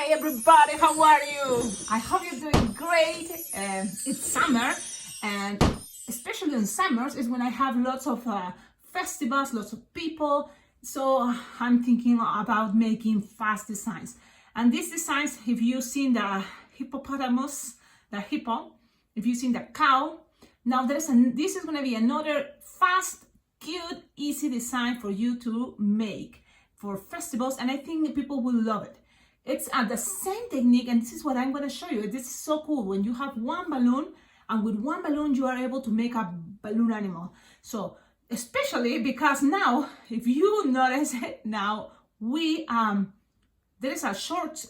Hi everybody, how are you? I hope you're doing great. It's summer, and especially in summers is when I have lots of festivals, lots of people. So I'm thinking about making fast designs. And these designs, if you've seen the hippopotamus, the hippo, if you've seen the cow, now this is going to be another fast, cute, easy design for you to make for festivals, and I think people will love it. It's the same technique, and this is what I'm going to show you. This is so cool. When you have one balloon, and with one balloon you are able to make a balloon animal. So especially because now, if you notice it, now we there is a short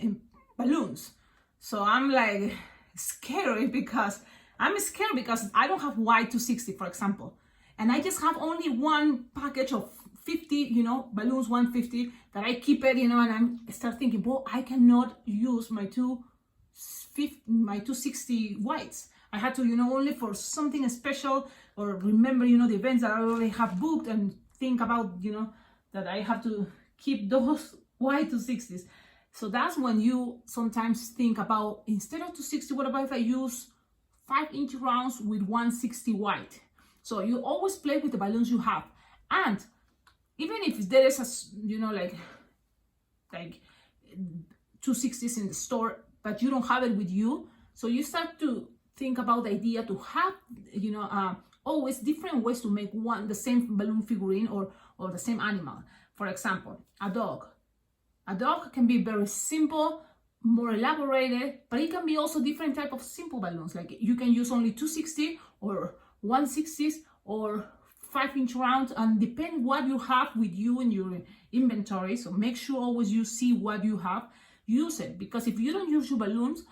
in balloons. So I'm like scared because I don't have white 260, for example, and I just have only one package of 50, balloons, 150, that I keep it, and I start thinking, well, I cannot use my 260 whites. I had to, only for something special, or remember, the events that I already have booked, and think about, that I have to keep those white 260s. So that's when you sometimes think about, instead of 260, what about if I use 5-inch rounds with 160 white? So you always play with the balloons you have. And even if there is a, like 260s in the store, but you don't have it with you, so you start to think about the idea to have, always different ways to make the same balloon figurine or the same animal. For example, a dog. A dog can be very simple, more elaborated, but it can be also different type of simple balloons. Like you can use only 260 or 160s or 5-inch rounds, and depend what you have with you in your inventory. So make sure always you see what you have, use it, because if you don't use your balloons,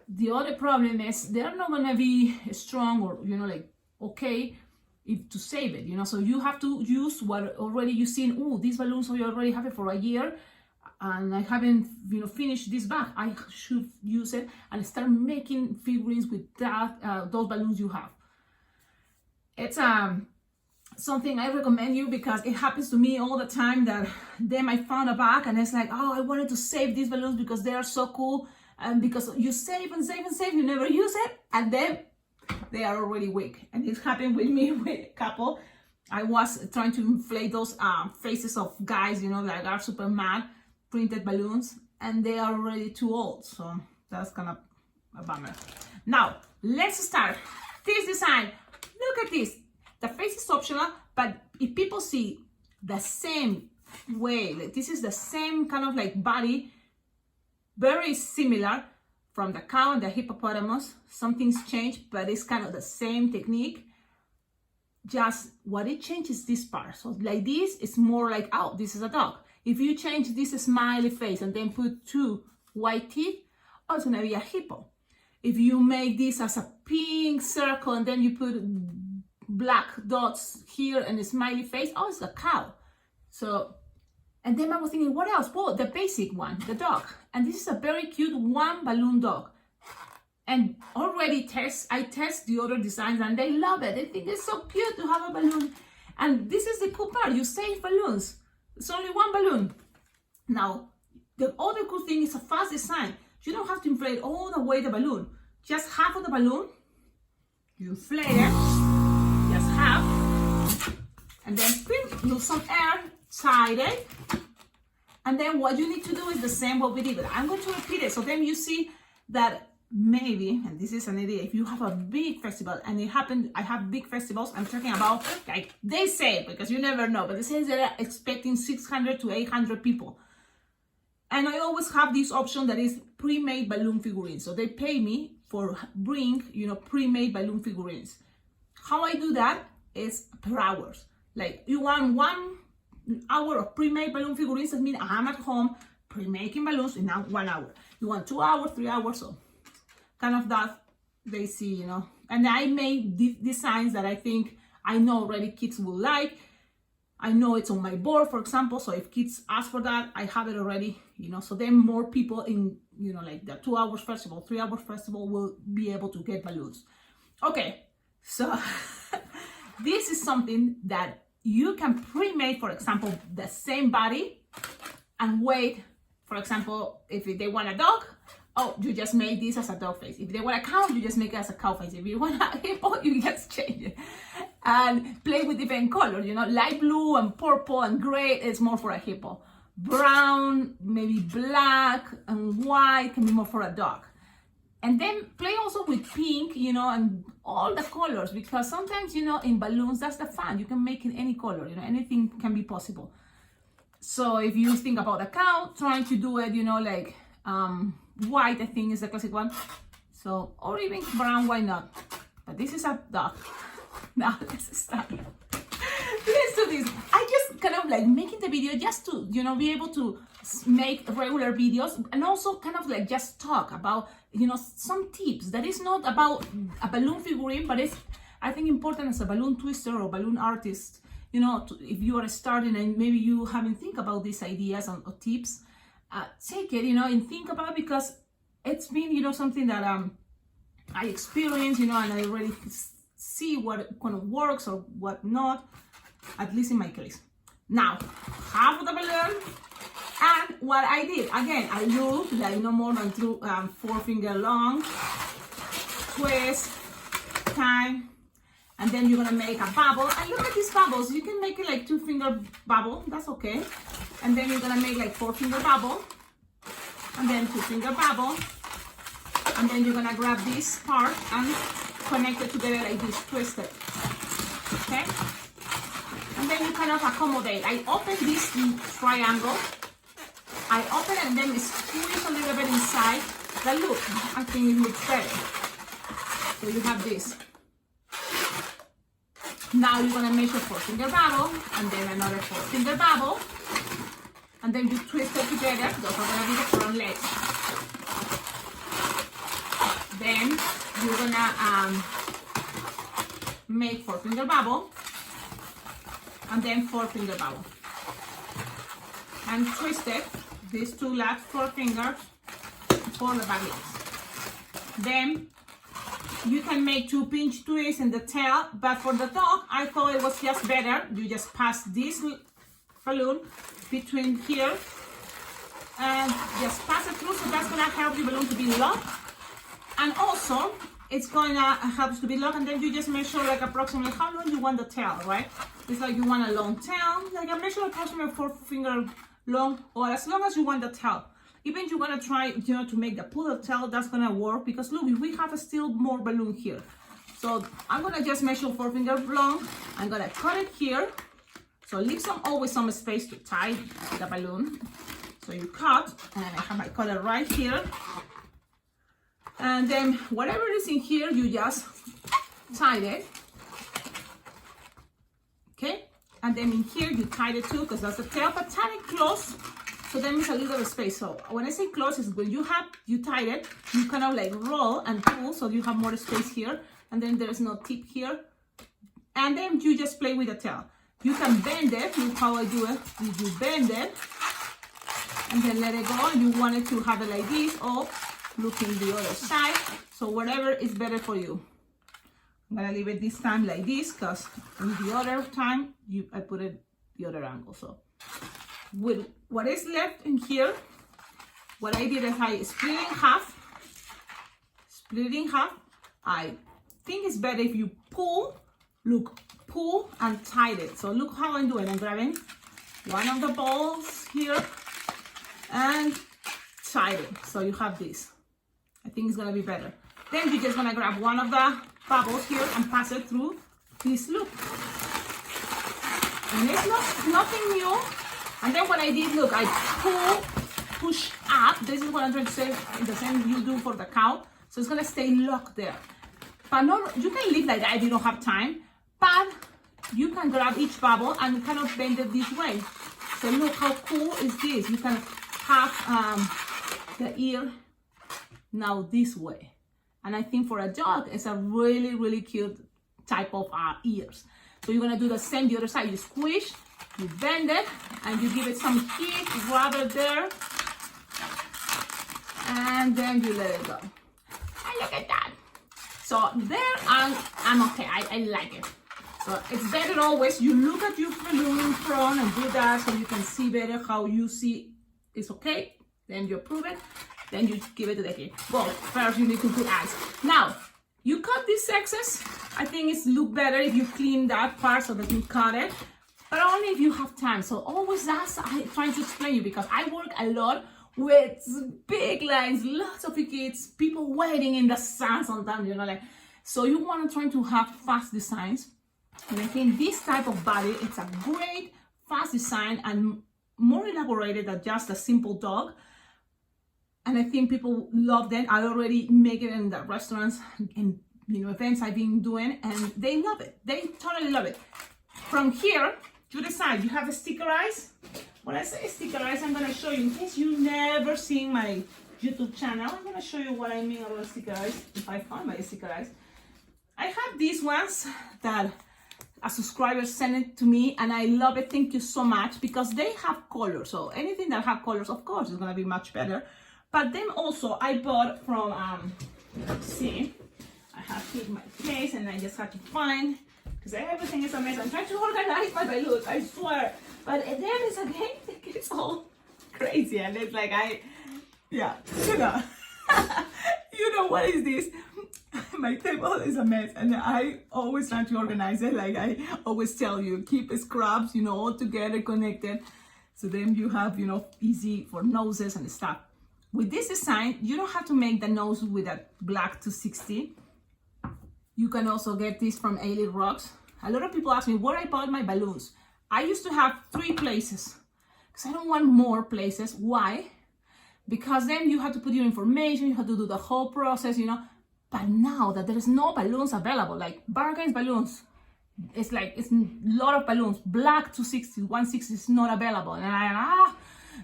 the other problem is they're not gonna be strong or okay to save it. So you have to use what already you've seen. Oh, these balloons I already have it for a year, and I haven't finished this bag. I should use it and start making figurines with that those balloons you have. It's something I recommend you, because it happens to me all the time, that then I found a bag and it's like, oh, I wanted to save these balloons because they are so cool, and because you save and save and save, you never use it, and then they are already weak. And it happened with me with a couple. I was trying to inflate those faces of guys, that are super mad, printed balloons, and they are already too old. So that's kind of a bummer. Now let's start this design. Look at this. The face is optional, but if people see the same way, like this is the same kind of like body, very similar from the cow and the hippopotamus. Something's changed, but it's kind of the same technique. Just what it changes this part. So like this, it's more like, oh, this is a dog. If you change this smiley face and then put 2 white teeth, oh, it's gonna be a hippo. If you make this as a pink circle and then you put black dots here and a smiley face, oh, it's a cow. So, and then I was thinking, what else? Well, the basic one, the dog. And this is a very cute one balloon dog. And already I test the other designs and they love it. They think it's so cute to have a balloon. And this is the cool part, you save balloons. It's only one balloon. Now, the other cool thing is a fast design. You don't have to inflate all the way the balloon. Just half of the balloon, you inflate it. Half, and then lose some air, tight it, and then what you need to do is the same what we did, but I'm going to repeat it, so then you see that maybe, and this is an idea, if you have a big festival, and it happened, I have big festivals, I'm talking about, like they say, because you never know, but they say they're expecting 600 to 800 people, and I always have this option that is pre-made balloon figurines. So they pay me for bring pre-made balloon figurines. How I do that is per hours. Like you want 1 hour of pre-made balloon figurines, that means I'm at home pre-making balloons in 1 hour. You want 2 hours, 3 hours, so kind of that they see, And I made designs that I think I know already kids will like. I know it's on my board, for example, so if kids ask for that, I have it already, so then more people in, like the 2 hours festival, 3 hours festival will be able to get balloons. Okay. So this is something that you can pre-make, for example, the same body, and wait For example, if they want a dog, oh, you just make this as a dog face. If they want a cow, you just make it as a cow face. If you want a hippo, you just change it. And play with different colors, you know, light blue and purple and gray is more for a hippo. Brown, maybe black and white can be more for a dog. And then play also with pink, you know, and all the colors, because sometimes, you know, in balloons, that's the fun. You can make it any color, you know, anything can be possible. So if you think about a cow, trying to do it, you know, like white, I think is the classic one. So, or even brown, why not? But this is a dog. Now let's start. Let's do this. I just kind of like making the video just to, you know, be able to make regular videos and also kind of like just talk about, you know, some tips that is not about a balloon figurine, but it's, I think, important as a balloon twister or balloon artist, you know, if you are starting and maybe you haven't think about these ideas or tips, take it, you know, and think about it, because it's been, you know, something that I experienced, you know, and I already see what kind of works or what not, at least in my case. Now, half of the balloon, and what I did, again, I loop like no more than 4 finger long, twist, tie, and then you're gonna make a bubble. And look at these bubbles, you can make it like 2 finger bubble, that's okay. And then you're gonna make like 4 finger bubble, and then 2 finger bubble, and then you're gonna grab this part and connect it together like this, twist it, okay? And then you kind of accommodate. I open this triangle, I open it and then squeeze a little bit inside. But look, I think it looks better. So you have this. Now you're gonna measure 4 finger bubble, and then another 4 finger bubble, and then you twist it together. Those are gonna be the front legs. Then you're gonna make 4 finger bubble, and then 4 finger bubble, and twist it, these 2 last 4 fingers for the back legs. Then you can make 2 pinch twists in the tail, but for the dog, I thought it was just better. You just pass this balloon between here and just pass it through, so that's gonna help the balloon to be locked. And also, it's gonna help to be locked, and then you just measure like approximately how long you want the tail, right? It's like you want a long tail, like I measure approximately 4 finger long, or as long as you want the tail. Even if you're gonna try, you know, to make the poodle tail, that's gonna work, because look, we have a still more balloon here. So I'm gonna just measure 4 finger long. I'm gonna cut it here. So leave always some space to tie the balloon. So you cut, and I have my cutter right here. And then whatever is in here, you just tie it. Okay? And then in here, you tie it too, because that's the tail, but tie it close. So then it's a little space. So when I say close, is when you tied it, you kind of like roll and pull, so you have more space here, and then there's no tip here. And then you just play with the tail. You can bend it. Look how I do it. You bend it, and then let it go. And you want it to have it like this, or looking the other side. So whatever is better for you. I'm gonna leave it this time like this, because in the other time I put it the other angle. So with what is left in here, what I did is I split it in half. I think it's better if you pull and tie it. So look how I'm doing. I'm grabbing one of the balls here and tie it. So you have this. I think it's gonna be better. Then you're just gonna grab one of the bubbles here and pass it through this loop. And it's nothing new. And then what I did, look, I push up. This is what I'm trying to say, the same you do for the cow. So it's gonna stay locked there. But no, you can leave like that if you don't have time. But you can grab each bubble and kind of bend it this way. So look how cool is this. You can have the ear now this way. And I think for a dog, it's a really, really cute type of ears. So you're gonna do the same the other side. You squish, you bend it, and you give it some heat, grab it there, and then you let it go. And look at that. So there, I'm okay. I like it. So it's better always you look at your balloon in front and do that, so you can see better how you see it's okay. Then you approve it, then you give it to the kid. Well, first you need to put eyes. Now, you cut this excess. I think it's look better if you clean that part so that you cut it, but only if you have time. So always that's I'm trying to explain you, because I work a lot with big lines, lots of kids, people waiting in the sun sometimes, you know, like, so you want to try to have fast designs. And I think this type of body, it's a great fast design and more elaborated than just a simple dog. And I think people love them. I already make it in the restaurants and, you know, events I've been doing, and they love it. They totally love it. From here to the side, you have a sticker eyes. When I say sticker eyes, I'm gonna show you, in case you never seen my YouTube channel, I'm gonna show you what I mean about sticker eyes, if I find my sticker eyes. I have these ones that a subscriber sent it to me, and I love it. Thank you so much, because they have colors. So anything that have colors, of course, is gonna be much better. But then also I bought from, let's see, I have here my case, and I just have to find, because everything is a mess. I'm trying to organize my balloons, I swear. But then it's again, it's all crazy, and it's like yeah, you know, you know what is this? My table is a mess, and I always try to organize it. Like I always tell you, keep scraps, you know, all together connected. So then you have, you know, easy for noses and stuff. With this design, you don't have to make the nose with a black 260. You can also get this from A-Lit Rocks. A lot of people ask me where I bought my balloons. I used to have 3 places because I don't want more places. Why? Because then you have to put your information, you have to do the whole process, you know. But now that there is no balloons available, like Bargains balloons, it's like, it's a lot of balloons. Black 260, 160 is not available. And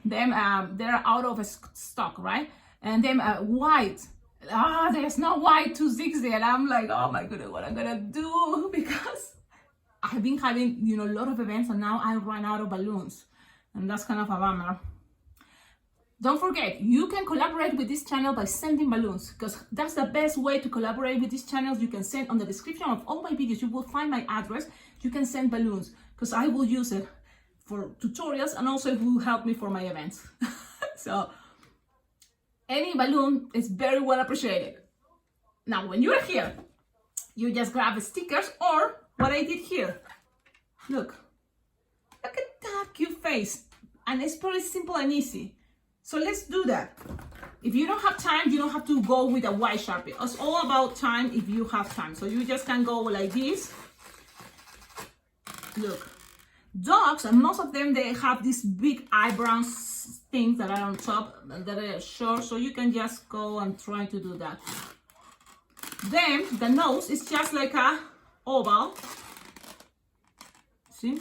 they're out of stock, right? And then white, there's no white 260. And I'm like, oh my goodness, what I'm gonna do? Because I've been having, you know, a lot of events, and now I run out of balloons, and that's kind of a bummer. Don't forget, you can collaborate with this channel by sending balloons, because that's the best way to collaborate with this channel. You can send on the description of all my videos, you will find my address. You can send balloons, because I will use it for tutorials, and also it will help me for my events. So any balloon is very well appreciated. Now, when you're here, you just grab the stickers, or what I did here. Look at that cute face, and it's pretty simple and easy. So let's do that. If you don't have time, you don't have to go with a white Sharpie. It's all about time if you have time. So you just can go like this. Look, dogs, and most of them, they have these big eyebrows things that are on top, that are short. So you can just go and try to do that. Then the nose is just like a oval. See?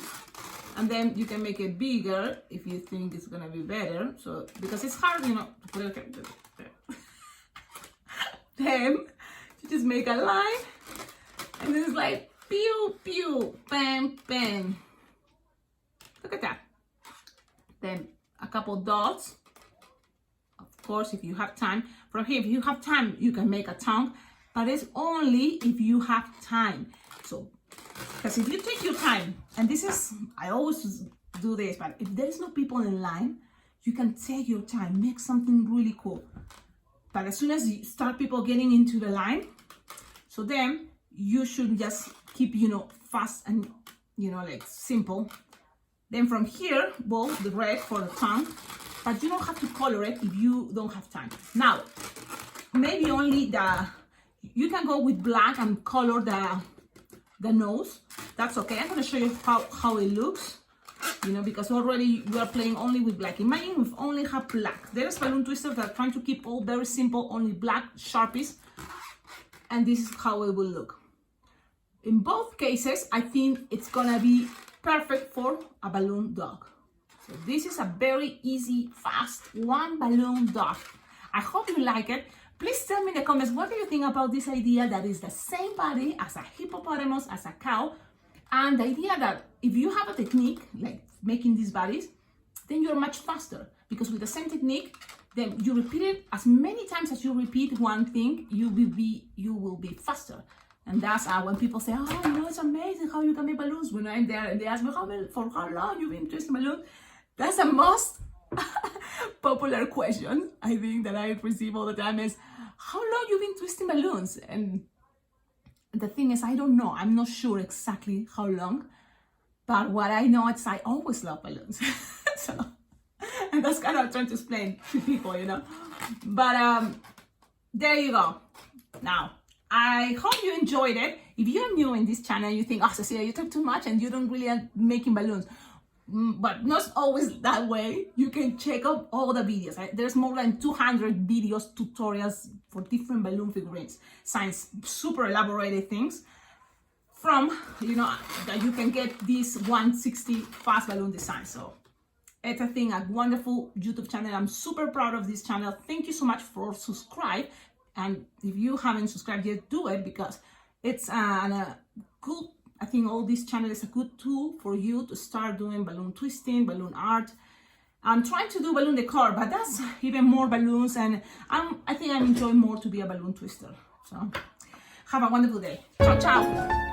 And then you can make it bigger if you think it's gonna be better. So, because it's hard, you know, to put it there. Then you just make a line, and then it's like pew pew, bam bam. Look at that. Then a couple dots. Of course, if you have time. From here, if you have time, you can make a tongue, but it's only if you have time. So, because if you take your time, and this is, I always do this, but if there is no people in line, you can take your time, make something really cool. But as soon as you start people getting into the line, so then you should just keep, you know, fast and, you know, like simple. Then from here, well, the red for the tongue, but you don't have to color it if you don't have time. Now, maybe only you can go with black and color the nose. That's okay. I'm going to show you how it looks, you know, because already we are playing only with black. Imagine we only have black. There's balloon twisters that are trying to keep all very simple, only black Sharpies, and this is how it will look. In both cases, I think it's gonna be perfect for a balloon dog. So this is a very easy, fast, one balloon dog. I hope you like it. Please tell me in the comments, what do you think about this idea that is the same body as a hippopotamus, as a cow, and the idea that if you have a technique, like making these bodies, then you're much faster, because with the same technique, then you repeat it as many times as you repeat one thing, you will be faster. And that's when people say, oh, you know, it's amazing how you can make balloons. When I'm there and they ask me, for how long you've been twisting balloons? That's the most popular question I think that I receive all the time is, how long you been twisting balloons? And the thing is, I don't know. I'm not sure exactly how long, but what I know is I always love balloons. So, and that's kind of what I'm trying to explain to people, you know. But there you go. Now, I hope you enjoyed it. If you're new in this channel, you think, oh, Cecilia, you talk too much and you don't really are making balloons. But not always that way. You can check out all the videos. There's more than 200 videos, tutorials for different balloon figurines, science, super elaborated things from, you know, that you can get this 160 fast balloon design. So it's a thing, a wonderful YouTube channel. I'm super proud of this channel. Thank you so much for subscribe. And if you haven't subscribed yet, do it, because it's a good, I think all this channel is a good tool for you to start doing balloon twisting, balloon art. I'm trying to do balloon decor, but that's even more balloons, and I think I'm enjoying more to be a balloon twister. So have a wonderful day. Ciao, ciao.